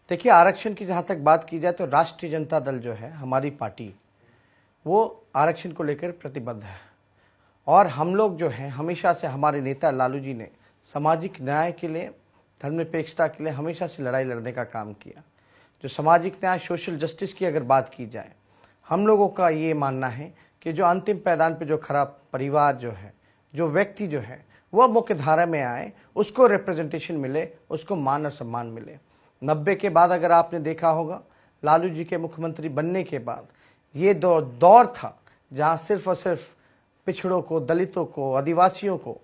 देखिए, आरक्षण की जहां तक बात की जाए तो राष्ट्रीय जनता दल जो है, हमारी पार्टी, वो आरक्षण को लेकर प्रतिबद्ध है। और हम लोग जो हैं, हमेशा से हमारे नेता लालू जी ने सामाजिक न्याय के लिए, धर्मनिरपेक्षता के लिए हमेशा से लड़ाई लड़ने का काम किया। जो सामाजिक न्याय, सोशल जस्टिस की अगर बात की जाए, हम लोगों का ये मानना है कि जो अंतिम पैदान पे जो खरा परिवार जो है, जो व्यक्ति जो है, वह मुख्य धारा में आए, उसको रिप्रेजेंटेशन मिले, उसको मान और सम्मान मिले। 90 के बाद अगर आपने देखा होगा, लालू जी के मुख्यमंत्री बनने के बाद ये दौर था जहां सिर्फ और सिर्फ पिछड़ों को, दलितों को, आदिवासियों को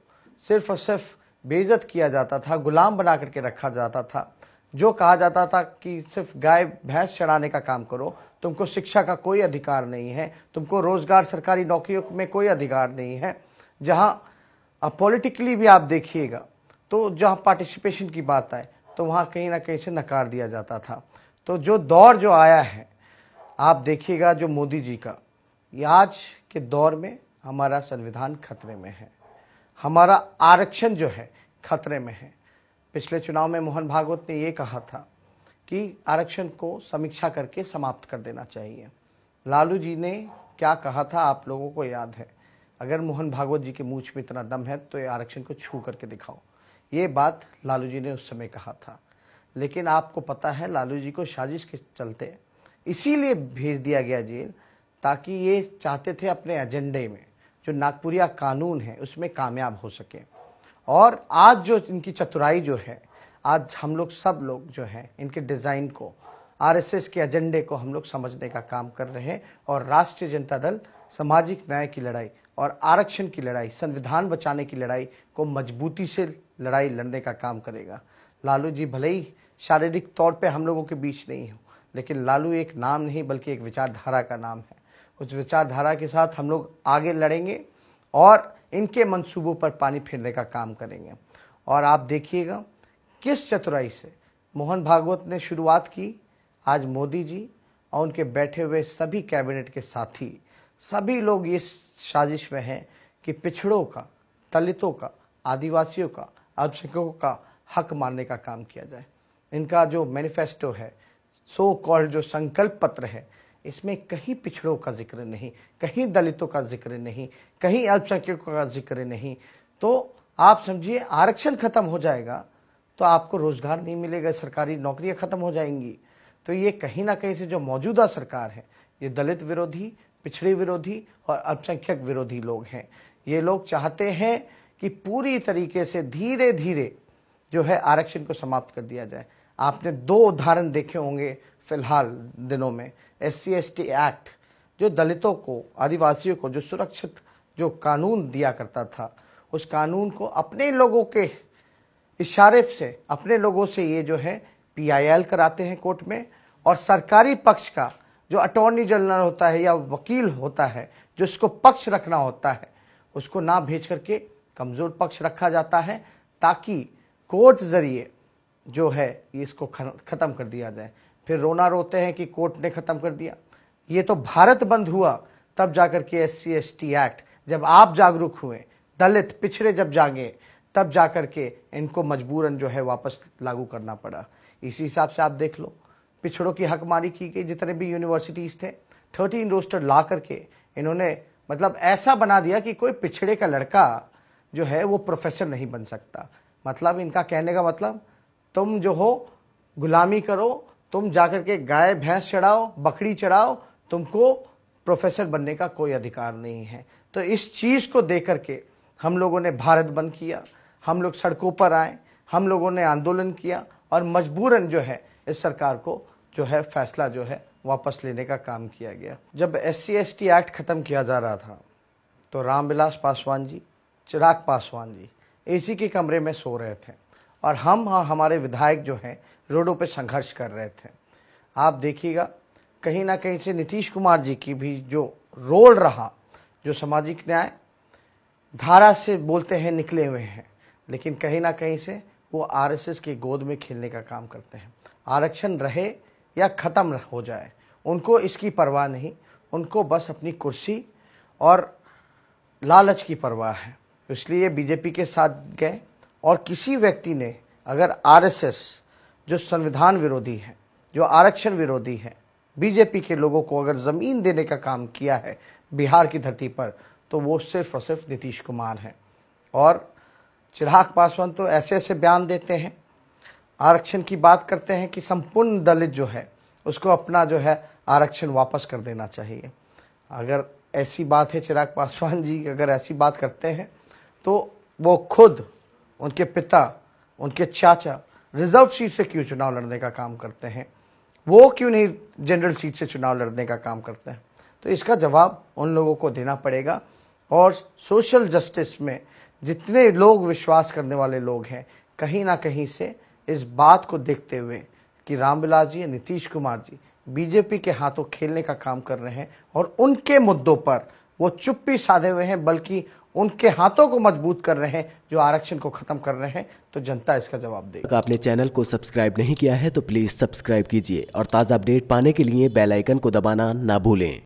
सिर्फ और सिर्फ बेइज्जत किया जाता था, गुलाम बना करके रखा जाता था। जो कहा जाता था कि सिर्फ गाय भैंस चराने का काम करो, तुमको शिक्षा का कोई अधिकार नहीं है, तुमको रोजगार, सरकारी नौकरियों में कोई अधिकार नहीं है। जहां पॉलिटिकली भी आप देखिएगा तो जहां पार्टिसिपेशन की बात आए तो वहां कहीं ना कहीं से नकार दिया जाता था। तो जो दौर जो आया है, आप देखिएगा जो मोदी जी का, आज के दौर में हमारा संविधान खतरे में है, हमारा आरक्षण जो है खतरे में है। पिछले चुनाव में मोहन भागवत ने यह कहा था कि आरक्षण को समीक्षा करके समाप्त कर देना चाहिए। लालू जी ने क्या कहा था आप लोगों को याद है। अगर मोहन भागवत जी के मूंछ में इतना दम है तो ये आरक्षण को छू करके दिखाओ, ये बात लालू जी ने उस समय कहा था। लेकिन आपको पता है, लालू जी को साजिश के चलते इसीलिए भेज दिया गया जेल, ताकि ये चाहते थे अपने एजेंडे में जो नागपुरिया कानून है उसमें कामयाब हो सके। और आज जो इनकी चतुराई जो है, आज हम लोग सब लोग जो है इनके डिजाइन को, आरएसएस के एजेंडे को हम लोग समझने का काम कर रहे हैं। और राष्ट्रीय जनता दल सामाजिक न्याय की लड़ाई और आरक्षण की लड़ाई, संविधान बचाने की लड़ाई को मजबूती से लड़ाई लड़ने का काम करेगा। लालू जी भले ही शारीरिक तौर पे हम लोगों के बीच नहीं हो, लेकिन लालू एक नाम नहीं बल्कि एक विचारधारा का नाम है। उस विचारधारा के साथ हम लोग आगे लड़ेंगे और इनके मंसूबों पर पानी फेरने का काम करेंगे। और आप देखिएगा किस चतुराई से मोहन भागवत ने शुरुआत की, आज मोदी जी और उनके बैठे हुए सभी कैबिनेट के साथी, सभी लोग इस साजिश में हैं कि पिछड़ों का, दलितों का, आदिवासियों का, अल्पसंख्यकों का हक मारने का काम किया जाए। इनका जो मैनिफेस्टो है, सो कॉल्ड जो संकल्प पत्र है, इसमें कहीं पिछड़ों का जिक्र नहीं, कहीं दलितों का जिक्र नहीं, कहीं अल्पसंख्यकों का जिक्र नहीं। तो आप समझिए, आरक्षण खत्म हो जाएगा तो आपको रोजगार नहीं मिलेगा, सरकारी नौकरियां खत्म हो जाएंगी। तो ये कहीं ना कहीं से जो मौजूदा सरकार है, ये दलित विरोधी, पिछड़े विरोधी और अल्पसंख्यक विरोधी लोग हैं। ये लोग चाहते हैं कि पूरी तरीके से धीरे धीरे जो है आरक्षण को समाप्त कर दिया जाए। आपने 2 उदाहरण देखे होंगे फिलहाल दिनों में। SC/ST एक्ट जो दलितों को, आदिवासियों को जो सुरक्षित जो कानून दिया करता था, उस कानून को अपने लोगों के इशारे से, अपने लोगों से ये जो है PIL कराते हैं कोर्ट में। और सरकारी पक्ष का जो अटॉर्नी जनरल होता है या वकील होता है, जो इसको पक्ष रखना होता है, उसको ना भेज करके कमजोर पक्ष रखा जाता है, ताकि कोर्ट जरिए जो है इसको खत्म कर दिया जाए। फिर रोना रोते हैं कि कोर्ट ने खत्म कर दिया। ये तो भारत बंद हुआ तब जाकर के SC/ST एक्ट, जब आप जागरूक हुए, दलित पिछड़े जब जागे, तब जाकर के इनको मजबूरन जो है वापस लागू करना पड़ा। इसी हिसाब से आप देख लो, पिछड़ों की हकमारी की गई। जितने भी यूनिवर्सिटीज थे, 13 रोस्टर ला करके इन्होंने मतलब ऐसा बना दिया कि कोई पिछड़े का लड़का जो है वो प्रोफेसर नहीं बन सकता। मतलब इनका कहने का मतलब, तुम जो हो गुलामी करो, तुम जाकर के गाय भैंस चढ़ाओ, बकरी चढ़ाओ, तुमको प्रोफेसर बनने का कोई अधिकार नहीं है। तो इस चीज को देकर के हम लोगों ने भारत बंद किया, हम लोग सड़कों पर आए, हम लोगों ने आंदोलन किया और मजबूरन जो है इस सरकार को जो है फैसला जो है वापस लेने का काम किया गया। जब SC/ST एक्ट खत्म किया जा रहा था तो रामविलास पासवान जी, चिराग पासवान जी AC के कमरे में सो रहे थे और हम और हमारे विधायक जो हैं रोडों पे संघर्ष कर रहे थे। आप देखिएगा कहीं ना कहीं से नीतीश कुमार जी की भी जो रोल रहा, जो सामाजिक न्याय धारा से बोलते हैं निकले हुए हैं, लेकिन कहीं ना कहीं से वो RSS की गोद में खेलने का काम करते हैं। आरक्षण रहे या खत्म हो जाए, उनको इसकी परवाह नहीं, उनको बस अपनी कुर्सी और लालच की परवाह है। इसलिए बीजेपी के साथ गए। और किसी व्यक्ति ने अगर RSS जो संविधान विरोधी है, जो आरक्षण विरोधी हैं, बीजेपी के लोगों को अगर जमीन देने का काम किया है बिहार की धरती पर, तो वो सिर्फ और सिर्फ नीतीश कुमार हैं। और चिराग पासवान तो ऐसे ऐसे बयान देते हैं, आरक्षण की बात करते हैं कि संपूर्ण दलित जो है उसको अपना जो है आरक्षण वापस कर देना चाहिए। अगर ऐसी बात है, चिराग पासवान जी अगर ऐसी बात करते हैं, तो वो खुद, उनके पिता, उनके चाचा रिजर्व सीट से क्यों चुनाव लड़ने का काम करते हैं? वो क्यों नहीं जनरल सीट से चुनाव लड़ने का काम करते हैं? तो इसका जवाब उन लोगों को देना पड़ेगा। और सोशल जस्टिस में जितने लोग विश्वास करने वाले लोग हैं, कहीं ना कहीं से इस बात को देखते हुए कि रामविलास जी, नीतीश कुमार जी बीजेपी के हाथों खेलने का काम कर रहे हैं और उनके मुद्दों पर वो चुप्पी साधे हुए हैं, बल्कि उनके हाथों को मजबूत कर रहे हैं, जो आरक्षण को खत्म कर रहे हैं, तो जनता इसका जवाब देगी। अगर आपने चैनल को सब्सक्राइब नहीं किया है तो प्लीज़ सब्सक्राइब कीजिए और ताज़ा अपडेट पाने के लिए बेल आइकन को दबाना ना भूलें।